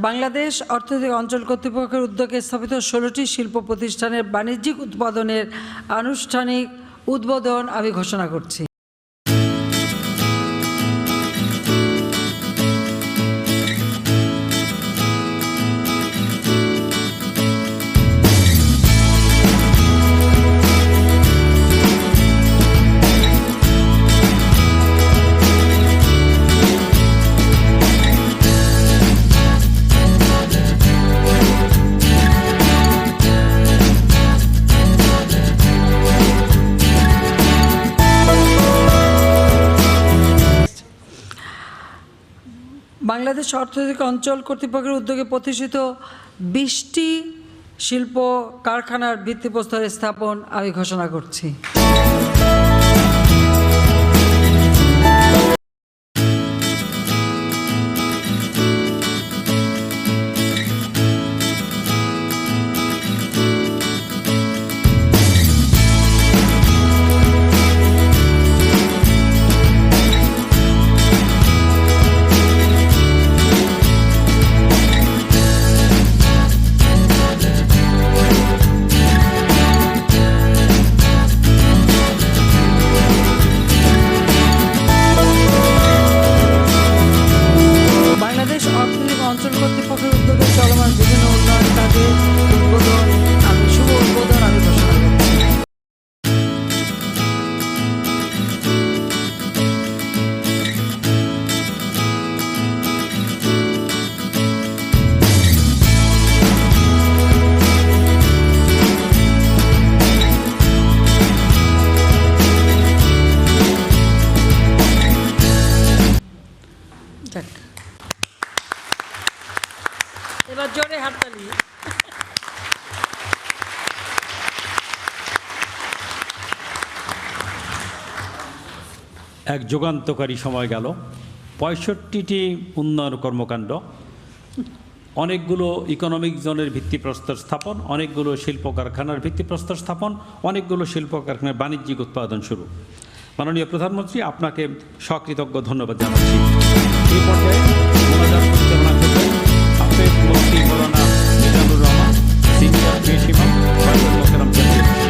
বাংলাদেশ অর্থনৈতিক অঞ্চল কর্তৃপক্ষের উদ্যোগে স্থাপিত 16টি শিল্প প্রতিষ্ঠানের বাণিজ্যিক উৎপাদনের আনুষ্ঠানিক উদ্বোধন আমি ঘোষণা করছি। বাংলাদেশ অর্থনৈতিক অঞ্চল কর্তৃপক্ষের উদ্যোগে প্রতিষ্ঠিত 20টি শিল্প কারখানার ভিত্তিপ্রস্তর স্থাপন আমি ঘোষণা করছি। অঞ্চল কর্তৃপক্ষের উদ্যোগে চলমান বিভিন্ন উন্নয়ন কাজের উদ্বোধন আমি শুভ উদ্বোধন আমি ঘোষণা করছি। এবার জোরে হাততালি। এক যুগান্তকারী সময় গেল, 65টি উন্নয়ন কর্মকাণ্ড, অনেকগুলো ইকোনমিক জোনের ভিত্তিপ্রস্তর স্থাপন, অনেকগুলো শিল্প কারখানার ভিত্তিপ্রস্তর স্থাপন, অনেকগুলো শিল্প কারখানার বাণিজ্যিক উৎপাদন শুরু। মাননীয় প্রধানমন্ত্রী, আপনাকে সকৃতজ্ঞ ধন্যবাদ জানাচ্ছি। এই পর্যায়ে মোনাজাত পরিচালনা করবেন হাফেজ মুফতি মৌলানা মিজানুর রহমান, সিনিয়র পেশ ইমাম, বায়তুল মোকাররম জাতীয় মসজিদ।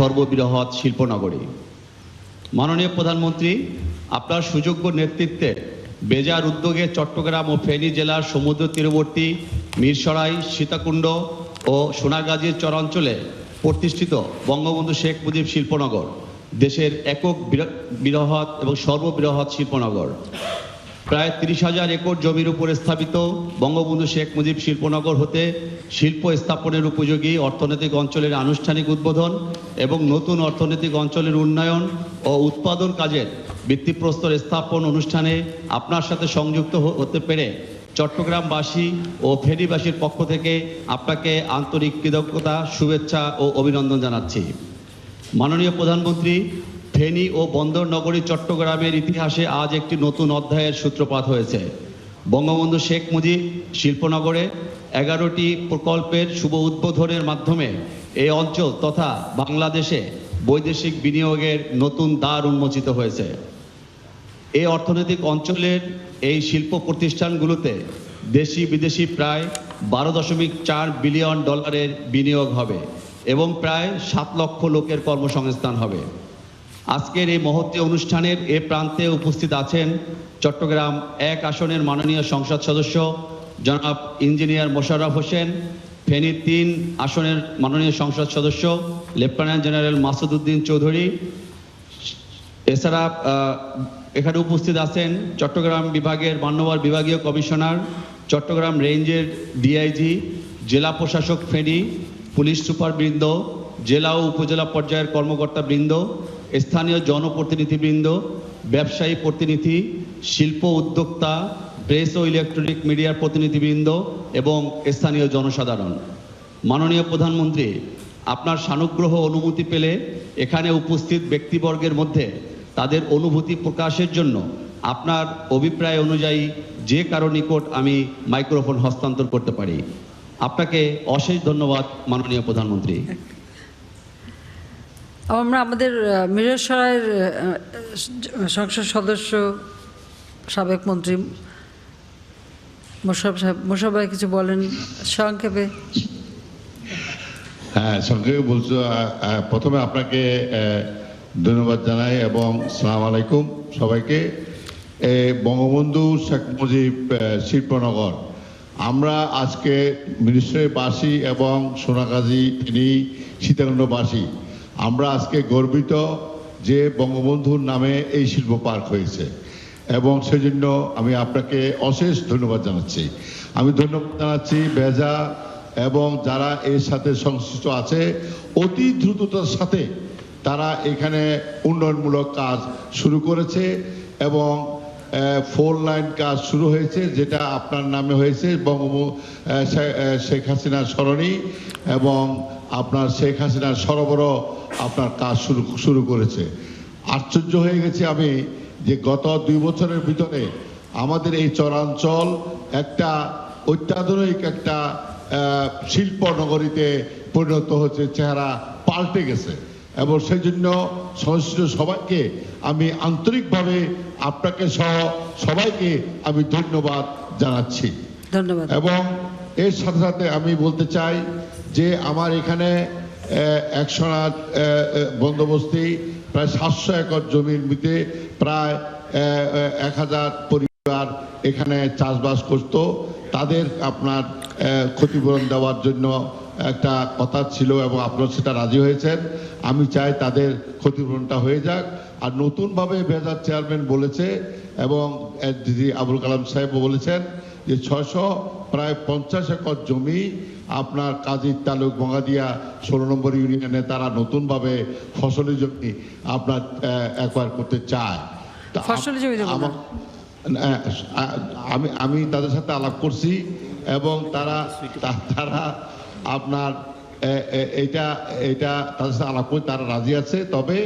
সর্ববৃহৎ শিল্পনগরী। মাননীয় প্রধানমন্ত্রী, আপনার সুযোগ্য নেতৃত্বে বেজার উদ্যোগে চট্টগ্রাম ও ফেনী জেলার সমুদ্র তীরবর্তী মিরসরাই, সীতাকুণ্ড ও সোনাগাজীর চরাঞ্চলে প্রতিষ্ঠিত বঙ্গবন্ধু শেখ মুজিব শিল্পনগর দেশের একক বৃহৎ এবং সর্ববৃহৎ শিল্পনগর। প্রায় 30,000 একর জমির উপর স্থাপিত বঙ্গবন্ধু শেখ মুজিব শিল্পনগর হতে শিল্প স্থাপনের উপযোগী অর্থনৈতিক অঞ্চলের আনুষ্ঠানিক উদ্বোধন এবং নতুন অর্থনৈতিক অঞ্চলের উন্নয়ন ও উৎপাদন কাজের ভিত্তিপ্রস্তর স্থাপন অনুষ্ঠানে আপনার সাথে সংযুক্ত হতে পেরে চট্টগ্রামবাসী ও ফেনীবাসীর পক্ষ থেকে আপনাকে আন্তরিক কৃতজ্ঞতা, শুভেচ্ছা ও অভিনন্দন জানাচ্ছি। মাননীয় প্রধানমন্ত্রী, ফেনী ও বন্দর নগরী চট্টগ্রামের ইতিহাসে আজ একটি নতুন অধ্যায়ের সূত্রপাত হয়েছে। বঙ্গবন্ধু শেখ মুজিব শিল্পনগরে 11টি প্রকল্পের শুভ উদ্বোধনের মাধ্যমে এই অঞ্চল তথা বাংলাদেশে বৈদেশিক বিনিয়োগের নতুন দ্বার উন্মোচিত হয়েছে। এই অর্থনৈতিক অঞ্চলের এই শিল্প প্রতিষ্ঠানগুলোতে দেশি বিদেশি প্রায় 12.4 বিলিয়ন ডলারের বিনিয়োগ হবে এবং প্রায় 7 লক্ষ লোকের কর্মসংস্থান হবে। আজকের এই মহতী অনুষ্ঠানের এ প্রান্তে উপস্থিত আছেন চট্টগ্রাম 1 আসনের মাননীয় সংসদ সদস্য জনাব ইঞ্জিনিয়ার মোশাররফ হোসেন, ফেনী 3 আসনের মাননীয় সংসদ সদস্য লেফটেন্যান্ট জেনারেল মাসুদ উদ্দিন চৌধুরী। এছাড়া এখানে উপস্থিত আছেন চট্টগ্রাম বিভাগের মান্যবর বিভাগীয় কমিশনার, চট্টগ্রাম রেঞ্জের ডিআইজি, জেলা প্রশাসক ফেনী, পুলিশ সুপারবৃন্দ, জেলা ও উপজেলা পর্যায়ের কর্মকর্তাবৃন্দ, স্থানীয় জনপ্রতিনিধিবৃন্দ, ব্যবসায়ী প্রতিনিধি, শিল্প উদ্যোক্তা, প্রেস ও ইলেকট্রনিক মিডিয়ার প্রতিনিধিবৃন্দ এবং স্থানীয় জনসাধারণ। মাননীয় প্রধানমন্ত্রী, আপনার সানুগ্রহ অনুমতি পেলে এখানে উপস্থিত ব্যক্তিবর্গের মধ্যে তাদের অনুভূতি প্রকাশের জন্য আপনার অভিপ্রায় অনুযায়ী যে কারো নিকট আমি মাইক্রোফোন হস্তান্তর করতে পারি। আপনাকে অশেষ ধন্যবাদ মাননীয় প্রধানমন্ত্রী। আমরা আমাদের মিরসরাইয়ের সংসদ সদস্য সাবেক মন্ত্রী মোশাররফ ভাই কিছু বলেন সংক্ষেপে। হ্যাঁ, সংক্ষেপে বলছো। প্রথমে আপনাকে ধন্যবাদ জানাই এবং আসসালামু আলাইকুম সবাইকে। বঙ্গবন্ধু শেখ মুজিব শিল্পনগর, আমরা আজকে মিরসরাইবাসী এবং সোনাগাজী, ফেনী, সীতাকুণ্ডবাসী আমরা আজকে গর্বিত যে বঙ্গবন্ধুর নামে এই শিল্প পার্ক হয়েছে এবং সেজন্য আমি আপনাকে অশেষ ধন্যবাদ জানাচ্ছি। আমি ধন্যবাদ জানাচ্ছি বেজা এবং যারা এর সাথে সংশ্লিষ্ট আছে, অতি দ্রুততার সাথে তারা এখানে উন্নয়নমূলক কাজ শুরু করেছে এবং 4 লাইন কাজ শুরু হয়েছে, যেটা আপনার নামে হয়েছে বঙ্গবন্ধু শেখ হাসিনার স্মরণী এবং আপনার শেখ হাসিনার সরবরাহ আপনার কাজ শুরু করেছে। আশ্চর্য হয়ে গেছি আমি যে গত 2 বছরের ভিতরে আমাদের এই চরাঞ্চল একটা অত্যাধুনিক একটা শিল্প নগরীতে পরিণত হচ্ছে, চেহারা পাল্টে গেছে এবং সেই জন্য সংশ্লিষ্ট সবাইকে আমি আন্তরিকভাবে আপনাকে সহ সবাইকে আমি ধন্যবাদ জানাচ্ছি। ধন্যবাদ। এবং এর সাথে সাথে আমি বলতে চাই যে আমার এখানে 100 বন্দোবস্তি প্রায় 700 একর জমির মধ্যে প্রায় 1000 পরিবার এখানে চাষবাস করত। তাদের আপনার ক্ষতিপূরণ দেওয়ার জন্য একটা কথা ছিল এবং আপনারা সেটা রাজি হয়েছেন। আমি চাই তাদের ক্ষতিপূরণটা হয়ে যাক। আর নতুনভাবে বেজার চেয়ারম্যান বলেছে এবং দিদি আবুল কালাম সাহেবও বলেছেন যে 650 একর জমি আপনার কাজীর তালুক বঙ্গাদিয়া 16 নম্বর ইউনিয়নে তারা নতুনভাবে ফসলি জমি আপনার অ্যাকোয়ার করতে চায়। আমি তাদের সাথে আলাপ করছি এবং তারা আপনার এটা তাদের সাথে আলাপ করে তারা রাজি আছে, তবে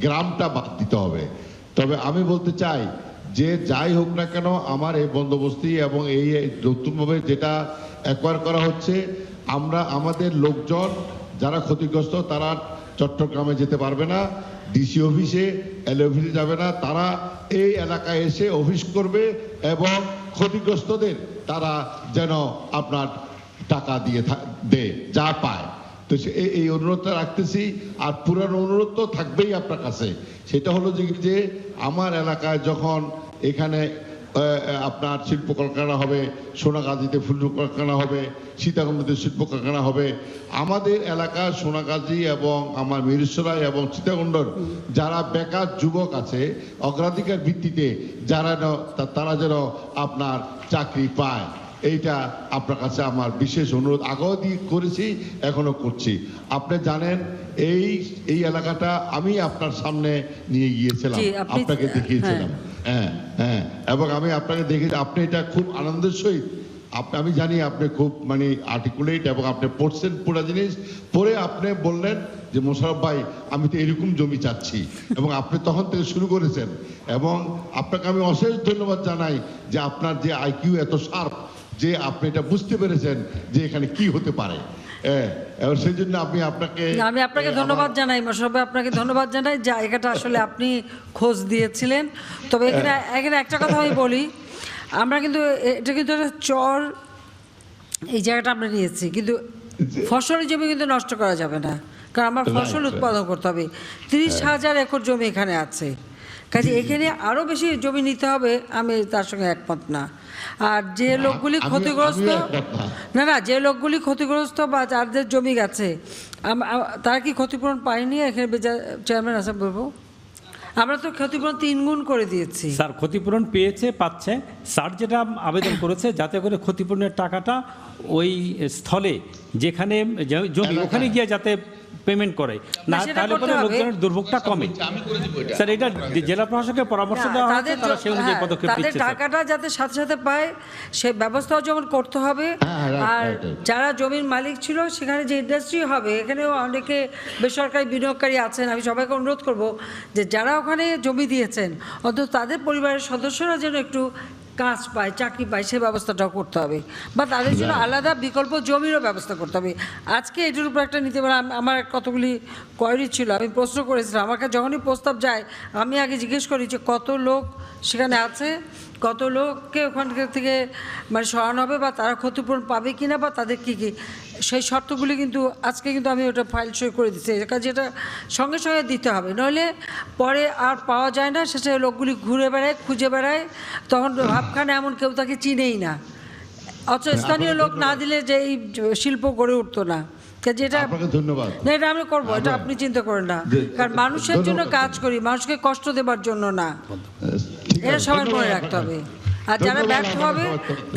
গ্রামটা বাদ দিতে হবে। তবে আমি বলতে চাই যে যাই হোক না কেন আমার এই বন্দোবস্তি এবং এই নতুনভাবে যেটা অ্যাকোয়ার করা হচ্ছে, আমরা আমাদের লোকজন যারা ক্ষতিগ্রস্ত তারা চট্টগ্রামে যেতে পারবে না, ডিসি অফিসে, এল অফিসে যাবে না, তারা এই এলাকায় এসে অফিস করবে এবং ক্ষতিগ্রস্তদের তারা যেন আপনার টাকা দিয়ে যা পায় তো এই অনুরোধটা রাখতেছি। আর পুরানো অনুরোধ তো থাকবেই আপনার কাছে, সেটা হলো যে আমার এলাকায় যখন এখানে আপনার শিল্প কারখানা হবে, সোনাগাজীতে ফুল কারখানা হবে, সীতাকুণ্ডতে শিল্প কারখানা হবে, আমাদের এলাকার সোনাগাজী এবং আমার মিরসরাই এবং সীতাকুণ্ডর যারা বেকার যুবক আছে অগ্রাধিকার ভিত্তিতে তারা যেন আপনার চাকরি পায়, এইটা আপনার কাছে আমার বিশেষ অনুরোধ আগেও করেছি, এখনো করছি। আপনি জানেন এই এলাকাটা আমি আপনার সামনে নিয়ে গিয়েছিলাম, আপনাকে দেখিয়েছিলাম। হ্যাঁ হ্যাঁ, এবং আমি আপনাকে দেখে আপনি এটা খুব আনন্দের সহিত আমি জানি আপনি খুব মানে আর্টিকুলেট এবং আপনি পড়ছেন পুরো জিনিস পড়ে আপনি বললেন যে মোশাররফ ভাই আমি তো এরকম জমি চাচ্ছি, এবং আপনি তখন থেকে শুরু করেছেন। এবং আপনাকে আমি অশেষ ধন্যবাদ জানাই যে আপনার যে আইকিউ এত শার্প যে আপনি এটা বুঝতে পেরেছেন যে এখানে কি হতে পারে। এবং সেই জন্য আমি আপনাকে ধন্যবাদ জানাই মোশাররফ ভাই, আপনাকে ধন্যবাদ জানাই। জায়গাটা আসলে আপনি খোঁজ দিয়েছিলেন। তবে এখানে একটা কথা আমি বলি, আমরা কিন্তু এটা কিন্তু একটা চর, এই জায়গাটা আমরা নিয়েছি, কিন্তু ফসলের জমি কিন্তু নষ্ট করা যাবে না, কারণ আমার ফসল উৎপাদন করতে হবে। 30,000 একর জমি এখানে আছে, কাজে এখানে আরও বেশি জমি নিতে হবে, আমি তার সঙ্গে একমত না। আর যে লোকগুলি ক্ষতিগ্রস্ত যে লোকগুলি ক্ষতিগ্রস্ত বা যাদের জমি গেছে তারা কি ক্ষতিপূরণ পায়নি? এখানে চেয়ারম্যান আছে বলবো, আমরা তো ক্ষতিপূরণ 3 গুণ করে দিয়েছি। স্যার ক্ষতিপূরণ পাচ্ছে স্যার যেটা আবেদন করেছে যাতে করে ক্ষতিপূরণের টাকাটা ওই স্থলে যেখানে জমি ওখানে গিয়ে যাতে পেমেন্ট করে না, তাহলে পরে লোকজনের দুর্ভোগটা কমে। স্যার এটা জেলা প্রশাসকের পরামর্শ দেওয়া হয়েছে, তারা সেই অনুযায়ী পদক্ষেপ নিচ্ছে। তাদের টাকাটা যাতে সাথে সাথে পায় সেই ব্যবস্থাও যেমন করতে হবে। আর যারা জমির মালিক ছিল সেখানে যে ইন্ডাস্ট্রি হবে, এখানেও অনেকে বেসরকারি বিনিয়োগকারী আছেন, আমি সবাইকে অনুরোধ করব যে যারা ওখানে জমি দিয়েছেন অন্তত তাদের পরিবারের সদস্যরা যেন একটু কাজ পায়, চাকরি পায়, সে ব্যবস্থাটাও করতে হবে, বা তাদের জন্য আলাদা বিকল্প জমিরও ব্যবস্থা করতে হবে। আজকে এটার উপর একটা নিতে পারে, আমার কতগুলি কোয়ারি ছিল, আমি প্রশ্ন করেছিলাম। আমার কাছে যখনই প্রস্তাব যায় আমি আগে জিজ্ঞেস করি যে কত লোক সেখানে আছে, কত লোককে ওখান থেকে মানে সরানো হবে, বা তারা ক্ষতিপূরণ পাবে কিনা, বা তাদের কী কী সেই শর্তগুলি কিন্তু আজকে কিন্তু আমি ওটা ফাইল সই করে দিচ্ছি, কাজে এটা সঙ্গে সঙ্গে দিতে হবে, নইলে পরে আর পাওয়া যায় না। শেষে লোকগুলি ঘুরে বেড়ায়, খুঁজে বেড়ায়, তখন ভাবখানে এমন কেউ তাকে চিনেই না, অথচ স্থানীয় লোক না দিলে যে এই শিল্প গড়ে উঠতো না। যেটা ধন্যবাদ না, এটা আমি করবো, এটা আপনি চিন্তা করেন না, কারণ মানুষের জন্য কাজ করি, মানুষকে কষ্ট দেবার জন্য না, এটা সবার মনে রাখতে হবে। আর যারা ব্যর্থ হবে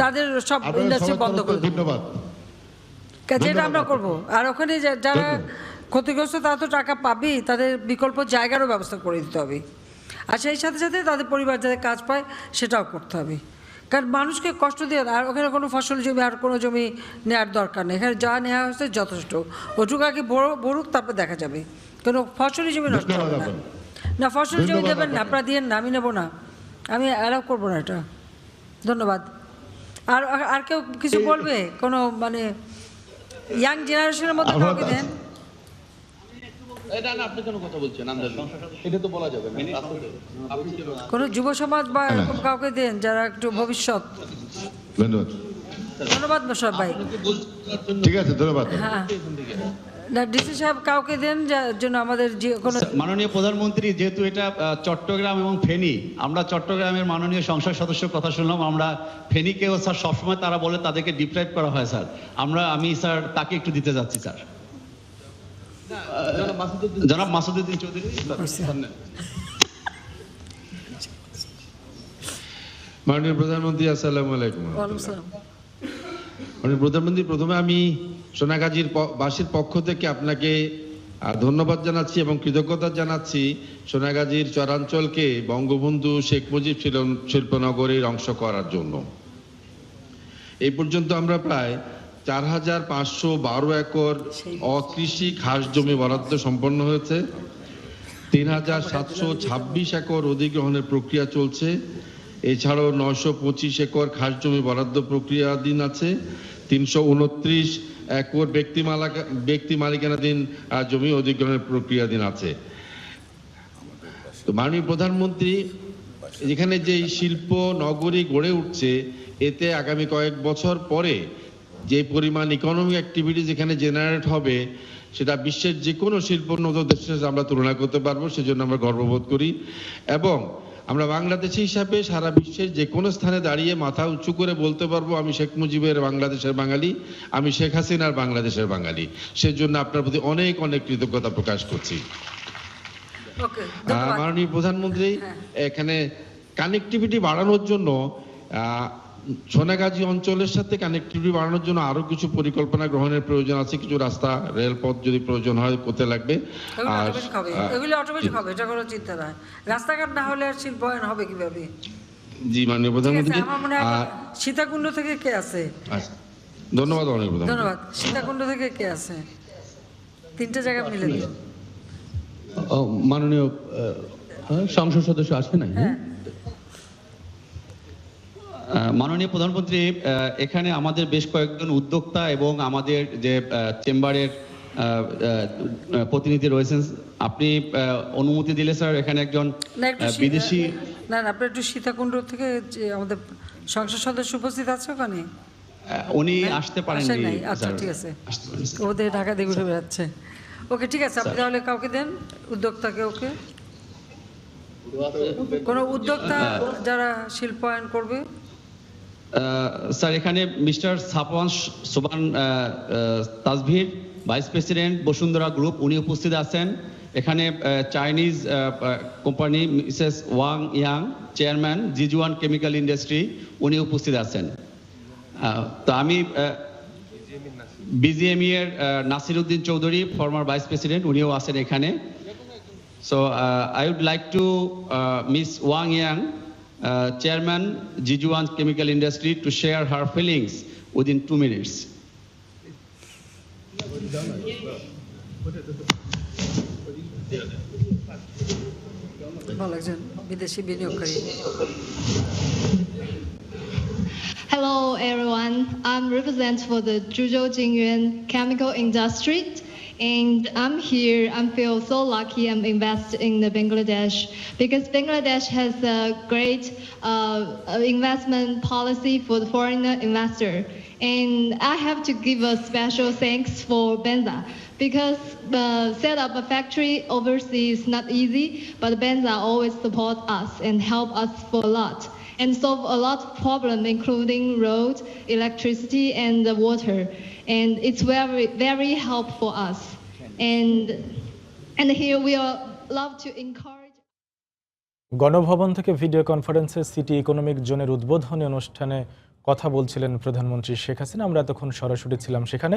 তাদের সব ইন্ডাস্ট্রি বন্ধ করে ধন্যবাদ, যেটা আমরা করবো। আর ওখানে যারা ক্ষতিগ্রস্ত তারা তো টাকা পাবেই, তাদের বিকল্প জায়গারও ব্যবস্থা করে দিতে হবে। আর সেই সাথে সাথে তাদের পরিবার যাতে কাজ পায় সেটাও করতে হবে, কারণ মানুষকে কষ্ট দিয়ে আর ওখানে কোনো ফসল জমি আর কোনো জমি নেওয়ার দরকার নেই, এখানে যা নেওয়া হচ্ছে যথেষ্ট, ওটুকু আগে বড়ুক, তারপর দেখা যাবে। কোনো ফসলি জমি নষ্ট হবে না, ফসল জমি দেবেন না, আপনারা দিয়ে না, আমি নেবো না, আমি অ্যালাউ করবো না এটা। ধন্যবাদ। আর কেউ কিছু বলবে? কোনো মানে ইয়াং জেনারেশনের মধ্যে কাউকে দেন? কোন যুব সমাজ বা এরকম কাউকে দেন যারা একটু ভবিষ্যৎ। ধন্যবাদ মোশাররফ ভাই, ঠিক আছে, ধন্যবাদ। হ্যাঁ না, ডিসি সাহেব কাউকে দেন যার জন্য আমাদের যে কোনো। মাননীয় প্রধানমন্ত্রী, যেহেতু এটা চট্টগ্রাম এবং ফেনী, আমরা চট্টগ্রামের মাননীয় সংসদ সদস্যের কথা শুনলাম, আমরা ফেনীকেও স্যার সবসময় তারা বলে তাদেরকে ডিপ্রাইভ করা হয় স্যার, আমি স্যার তাকে একটু দিতে যাচ্ছি স্যার, জনাব মাসুদউদ্দিন চৌধুরী। মাননীয় প্রধানমন্ত্রী, আসসালামু আলাইকুম। মাননীয় প্রধানমন্ত্রী, প্রথমে আমি সোনাগাজীর বাসীর পক্ষ থেকে আপনাকে ধন্যবাদ জানাচ্ছি এবং কৃতজ্ঞতা জানাচ্ছি সোনাগাজীর চরাঞ্চলকে বঙ্গবন্ধু শেখ মুজিব শিল্পনগরীর অংশ করার জন্য। এই পর্যন্ত আমরা প্রায় 4,512 একর অকৃষি খাস জমি বরাদ্দ সম্পন্ন হয়েছে, 3,726 একর অধিগ্রহণের প্রক্রিয়া চলছে, এছাড়াও 925 একর খাস জমি বরাদ্দ প্রক্রিয়াধীন আছে, 329 একর ব্যক্তি মালিকানাধীন জমি অধিগ্রহণের প্রক্রিয়াধীন আছে। তো মাননীয় প্রধানমন্ত্রী, যেখানে যে শিল্প নগরী গড়ে উঠছে, এতে আগামী কয়েক বছর পরে যে পরিমাণ ইকোনমিক অ্যাক্টিভিটি যেখানে জেনারেট হবে, সেটা বিশ্বের যে কোনো শিল্পোন্নত দেশের সাথে আমরা তুলনা করতে পারবো, সেজন্য আমরা গর্ববোধ করি। এবং আমরা বাংলাদেশি হিসাবে সারা বিশ্বের যে কোনো স্থানে দাঁড়িয়ে মাথা উঁচু করে বলতে পারবো, আমি শেখ মুজিবের বাংলাদেশের বাঙালি, আমি শেখ হাসিনার বাংলাদেশের বাঙালি। সেজন্য আপনার প্রতি অনেক অনেক কৃতজ্ঞতা প্রকাশ করছি। ওকে, ধন্যবাদ। মাননীয় প্রধানমন্ত্রী, এখানে কানেক্টিভিটি বাড়ানোর জন্য সোনাগাজী অঞ্চলের সাথে কানেক্টিভিটি বাড়ানোর জন্য আরো কিছু পরিকল্পনা গ্রহণের প্রয়োজন আছে। কিছু রাস্তা, রেলপথ যদি প্রয়োজন হয় করতে লাগবে। এগুলো অটোমেটিক হবে, এটা কোনো চিন্তা নাই। রাস্তাঘাট না হলে আর শিল্পায়ন হবে কিভাবে? জি মাননীয় ঠিক আছে, প্রধানমন্ত্রী, আমার মনে হয় সীতাকুণ্ড থেকে কে আছে? আচ্ছা, ধন্যবাদ মাননীয় প্রধানমন্ত্রী। ধন্যবাদ। সীতাকুণ্ড থেকে কে আছে? 3টে জায়গা মিলে দিন। মাননীয় সংসদ সদস্য আসে নাই? হ্যাঁ, মাননীয় প্রধানমন্ত্রী, এখানে আমাদের বেশ কয়েকজন উদ্যোক্তা এবং আমাদের যে চেম্বারের প্রতিনিধি রয়েছেন, আপনি অনুমতি দিলে স্যার এখানে একজন না একটু বিদেশি না আপনি একটু সীতাকুণ্ড থেকে যে আমাদের সংসদ সদস্য উপস্থিত আছে ওখানে? উনি আসতে আসেন পারেননি নাই? আচ্ছা, স্যার। ঠিক আছে। আসতে পারেননি, স্যার। ওদের ঢাকা দিয়ে ঘুরে বেড়াচ্ছে। ওকে, ঠিক আছে, আপনি তাহলে কাউকে দেন, উদ্যোক্তাকে। ওকে, কোনো উদ্যোক্তা যারা শিল্পায়ন করবে? স্যার এখানে mister Sobhan Tajvir, vice president Bashundhara group, উনি উপস্থিত আছেন। এখানে Chinese company Mrs Wang Yang, chairman Jijuan chemical industry, উনি উপস্থিত আছেন। তো আমি বিজিএমই এর Nasiruddin Chowdhury, former vice president, উনিও আছেন এখানে। So I would like to Miss Wang Yang, Chairman Jijuan Chemical Industry, to share her feelings within 2 minutes. ভালো, একজন বিদেশি বিনিয়োগকারী। Hello everyone, I'm represent for the Zhuzhou Jingyuan chemical industry, and I'm here. I feel so lucky I'm invest in the Bangladesh because Bangladesh has a great investment policy for the foreigner investor, and I have to give a special thanks for Benza because set up a factory overseas is not easy, but Benza always support us and help us for a lot, and solve a lot of problems, including road, electricity, and the water. And it's very, very helpful us. And here we are love to encourage. Ganabhaban থেকে video কনফারেন্সে city economic জোনের উদ্বোধনী অনুষ্ঠানে কথা বলছিলেন প্রধানমন্ত্রী শেখ হাসিনা। আমরা তখন সরাসরি ছিলাম সেখানে।